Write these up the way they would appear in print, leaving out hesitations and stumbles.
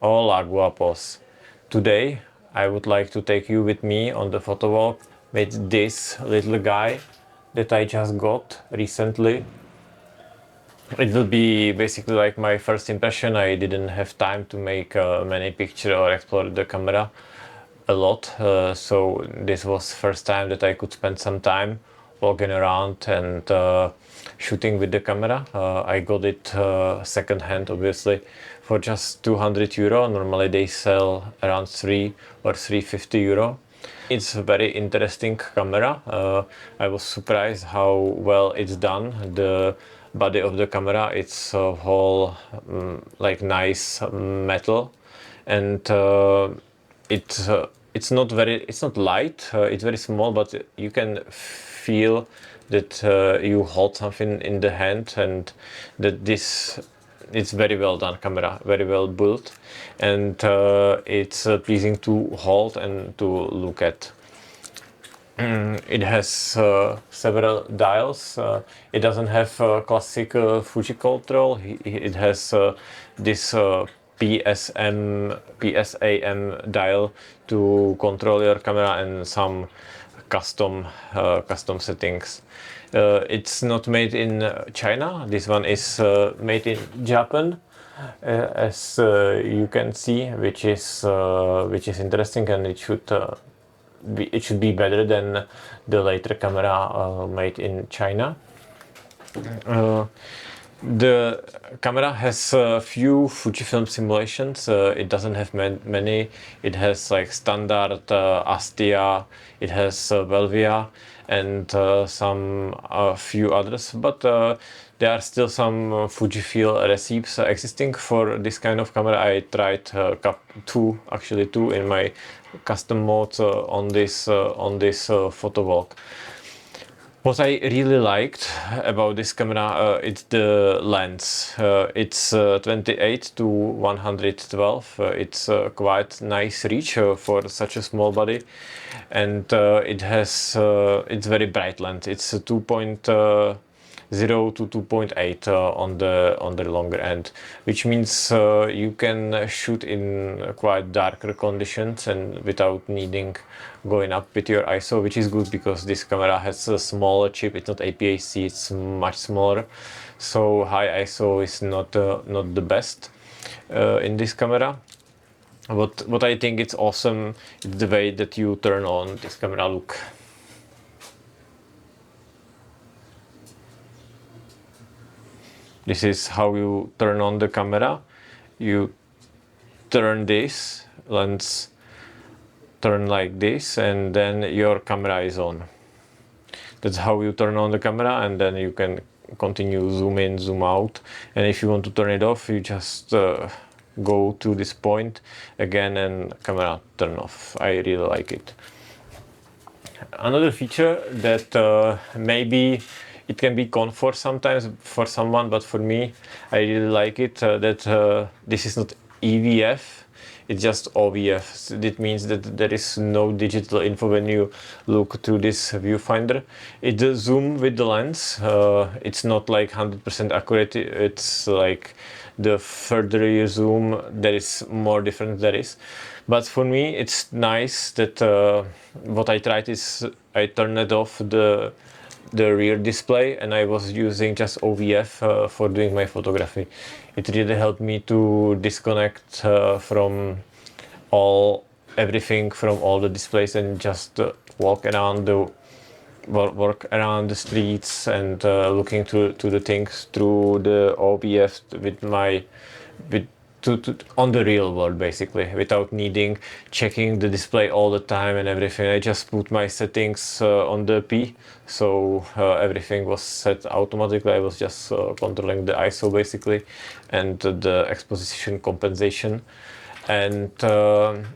Hola guapos! Today I would like to take you with me on the photo walk with this little guy that I just got recently. It will be basically like my first impression. I didn't have time to make many pictures or explore the camera a lot, so this was first time that I could spend some time walking around and shooting with the camera. I got it second hand, obviously, for just 200 euro. Normally they sell around 3 or 350 euro. It's a very interesting camera. I was surprised how well it's done. The body of the camera, it's a whole like nice metal, and it's not light. It's very small, but you can feel that you hold something in the hand, and that this it's very well done camera, very well built, and it's pleasing to hold and to look at. It has several dials. It doesn't have a classic Fuji control. It has this PSAM dial to control your camera and some custom settings. It's not made in China. This one is made in Japan, as you can see, which is interesting, and it should be better than the later camera made in China. The camera has a few Fujifilm simulations. It doesn't have many. It has like standard Astia, it has Velvia, and some few others, but there are still some Fujifilm recipes existing for this kind of camera. I tried two in my custom mode on this Photowalk. What I really liked about this camera, it's the lens. It's 28 to 112. It's quite nice reach for such a small body, and it's very bright lens. It's 2.0 to 2.8 on the longer end, which means you can shoot in quite darker conditions and without needing going up with your ISO, which is good because this camera has a smaller chip. It's not APS-C, it's much smaller, so high ISO is not the best in this camera. What I think it's awesome is the way that you turn on this camera. Look. This is how you turn on the camera. You turn this lens, turn like this, and then your camera is on. That's how you turn on the camera, and then you can continue zoom in, zoom out. And if you want to turn it off, you just go to this point again and camera turn off. I really like it. Another feature that maybe it can be comfort sometimes for someone, but for me, I really like it that this is not EVF, it's just OVF. It means that there is no digital info when you look through this viewfinder. It zoom with the lens. It's not like 100% accurate. It's like the further you zoom, there is more difference there is. But for me, it's nice that what I tried is I turned it off the rear display, and I was using just OVF for doing my photography. It really helped me to disconnect from everything from all the displays and just walk around the streets and looking to the things through the OVF on the real world, basically, without needing checking the display all the time and everything. I just put my settings on the P, so everything was set automatically. I was just controlling the ISO basically and the exposition compensation, and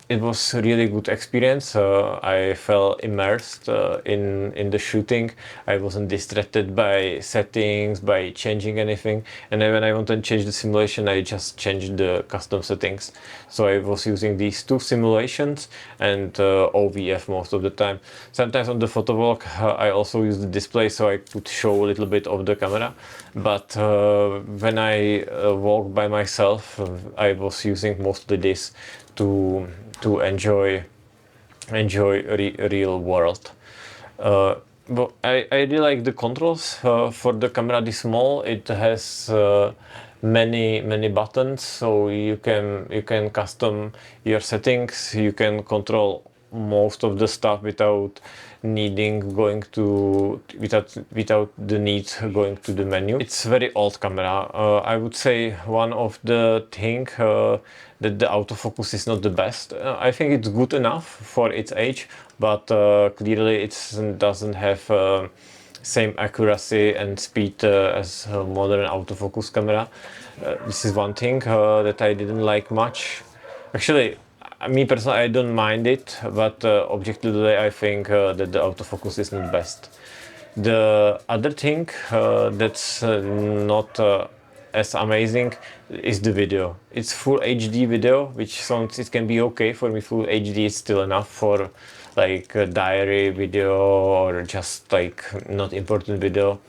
it was a really good experience. I felt immersed in the shooting. I wasn't distracted by settings, by changing anything, and then when I wanted to change the simulation, I just changed the custom settings. So I was using these two simulations and OVF most of the time. Sometimes on the Photowalk I also use the display so I could show a little bit of the camera, but when I walk by myself, I was using mostly this to enjoy real world. But I really like the controls for the camera this small. It has many buttons, so you can custom your settings. You can control most of the stuff without without the need going to the menu. It's very old camera. I would say one of the thing that the autofocus is not the best. I think it's good enough for its age, but clearly it doesn't have same accuracy and speed as a modern autofocus camera. This is one thing that I didn't like much. Actually, me personally, I don't mind it, but objectively, I think that the autofocus is not best. The other thing that's not as amazing is the video. It's full HD video, which sounds it can be okay for me. Full HD is still enough for like a diary video or just like not important video.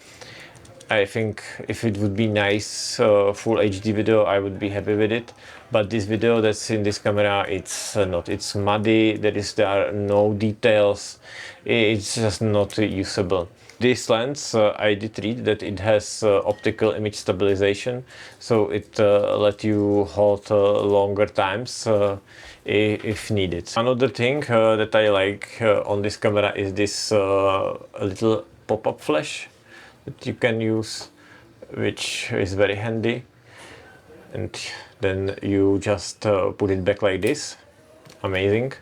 I think if it would be nice full HD video, I would be happy with it. But this video that's in this camera, it's not. It's muddy. There are no details. It's just not usable. This lens, I did read that it has optical image stabilization, so it let you hold longer times if needed. Another thing that I like on this camera is this little pop-up flash that you can use, which is very handy, and then you just put it back like this. Amazing.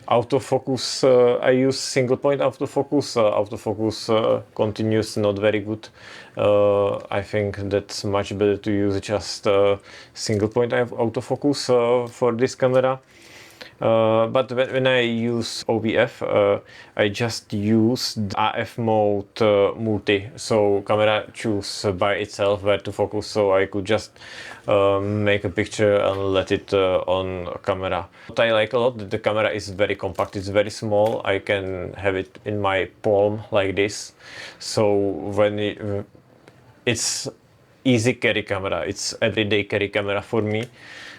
Autofocus, I use single point autofocus. Autofocus continuous, not very good. I think that's much better to use just single point autofocus for this camera. But when I use OVF, I just use AF mode multi, so camera choose by itself where to focus, so I could just make a picture and let it on camera. What I like a lot, that the camera is very compact, it's very small. I can have it in my palm like this, so when it's easy carry camera, it's everyday carry camera for me.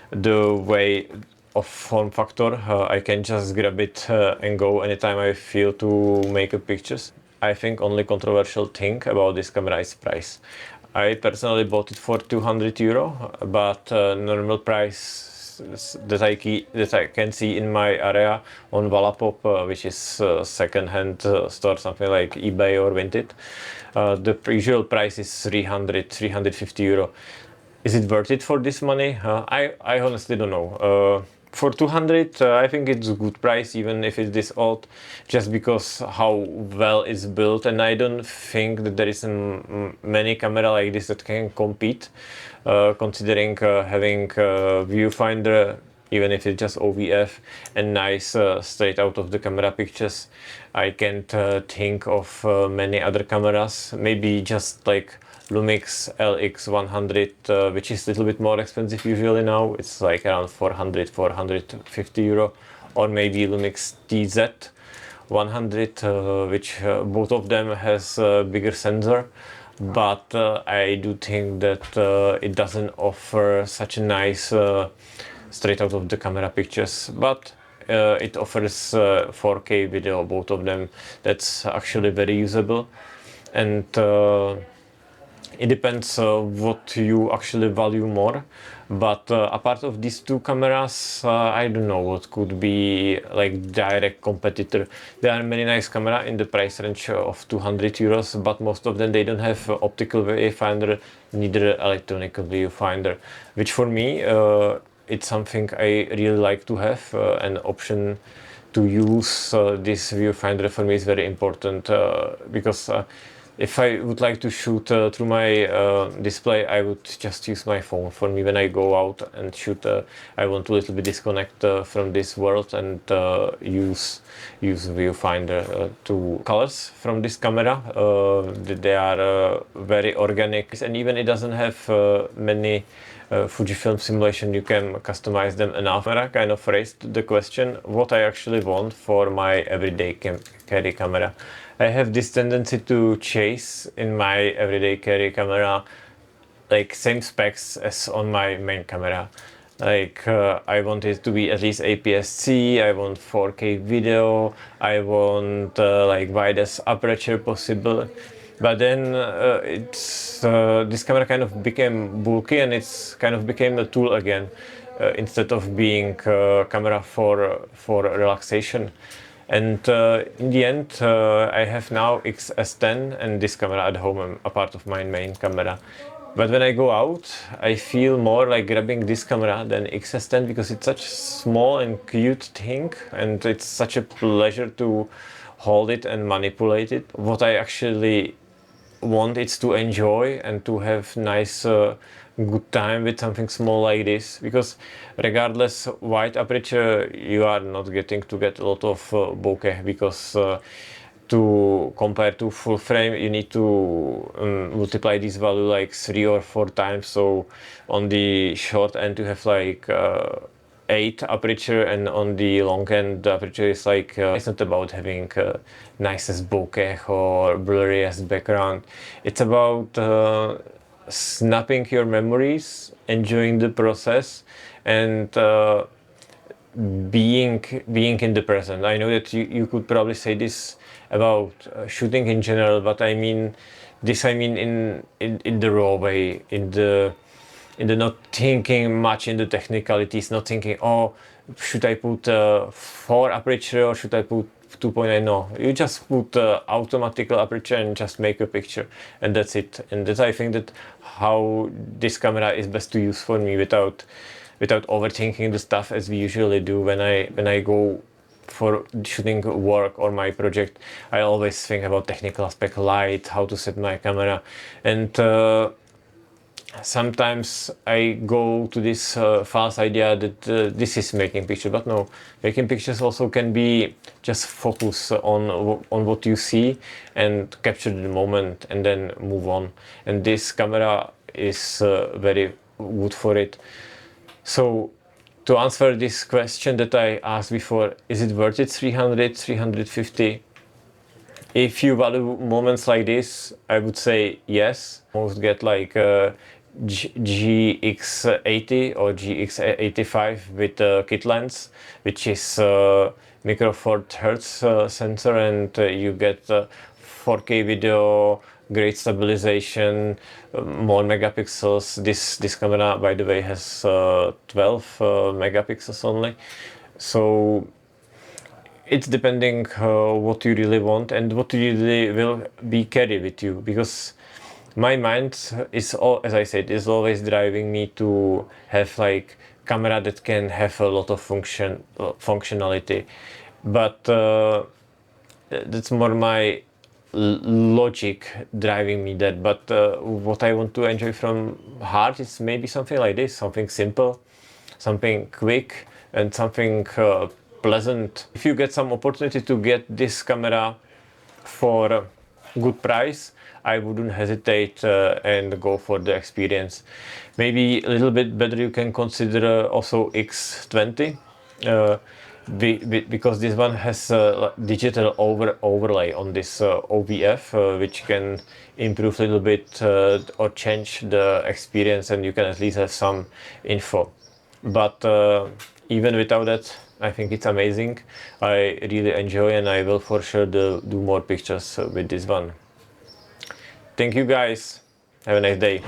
The way of form factor, I can just grab it and go anytime I feel to make a pictures. I think only controversial thing about this camera is price. I personally bought it for 200 euro, but normal price that I can see in my area on Wallapop, which is second-hand store, something like eBay or Vinted, the usual price is 350 euro. Is it worth it for this money? I honestly don't know. For 200, I think it's a good price, even if it's this old, just because how well it's built, and I don't think that there is many camera like this that can compete, considering having a viewfinder, even if it's just OVF, and nice straight out of the camera pictures. I can't think of many other cameras, maybe just like Lumix LX100, which is a little bit more expensive usually now. It's like around 450 euro, or maybe Lumix TZ100, which both of them has a bigger sensor, but I do think that it doesn't offer such a nice straight out of the camera pictures, but it offers 4K video, both of them. That's actually very usable, and it depends what you actually value more, but apart of these two cameras, I don't know what could be like direct competitor. There are many nice cameras in the price range of 200 euros, but most of them, they don't have optical viewfinder, neither electronic viewfinder, which for me it's something I really like to have. An option to use this viewfinder for me is very important, because if I would like to shoot through my display, I would just use my phone. For me, when I go out and shoot, I want to a little bit disconnect from this world and use viewfinder. To colors from this camera, they are very organic, and even it doesn't have many Fujifilm simulation, you can customize them enough. Camera kind of raised the question what I actually want for my everyday carry camera. I have this tendency to chase in my everyday carry camera like same specs as on my main camera. Like I want it to be at least APS-C, I want 4K video, I want like widest aperture possible. But then this camera kind of became bulky and it's kind of became a tool again instead of being a camera for relaxation. And in the end, I have now XS10 and this camera at home, a part of my main camera. But when I go out, I feel more like grabbing this camera than XS10 because it's such a small and cute thing, and it's such a pleasure to hold it and manipulate it. What I actually want is to enjoy and to have nice good time with something small like this, because regardless wide aperture you are not getting to get a lot of bokeh, because to compare to full frame you need to multiply this value like 3 or 4 times. So on the short end you have like 8 aperture, and on the long end the aperture is like it's not about having nicest bokeh or blurriest background. It's about snapping your memories, enjoying the process, and being in the present. I know that you could probably say this about shooting in general, but I mean this, I mean in the raw way, in the not thinking much in the technicalities, not thinking, oh, should I put 4 aperture or should I put 2.9? No, you just put automatic aperture and just make a picture, and that's it. And that's, I think, that how this camera is best to use for me, without overthinking the stuff as we usually do when I go for shooting work or my project. I always think about technical aspect, light, how to set my camera, and sometimes I go to this false idea that this is making pictures, but no, making pictures also can be just focus on what you see and capture the moment and then move on. And this camera is very good for it. So to answer this question that I asked before, is it worth it 300, 350? If you value moments like this, I would say yes. Most get like GX80 or GX85 with a kit lens, which is micro four hertz sensor, and you get 4K video, great stabilization, more megapixels. This camera, by the way, has 12 megapixels only. So it's depending what you really want and what you really will be carry with you, because my mind is, as I said, is always driving me to have like camera that can have a lot of functionality, but that's more my logic driving me that. But what I want to enjoy from heart is maybe something like this, something simple, something quick, and something pleasant. If you get some opportunity to get this camera for a good price, I wouldn't hesitate and go for the experience. Maybe a little bit better you can consider also X20, because this one has a digital overlay on this OVF, which can improve a little bit or change the experience, and you can at least have some info. But even without that, I think it's amazing. I really enjoy, and I will for sure do more pictures with this one. Thank you guys. Have a nice day.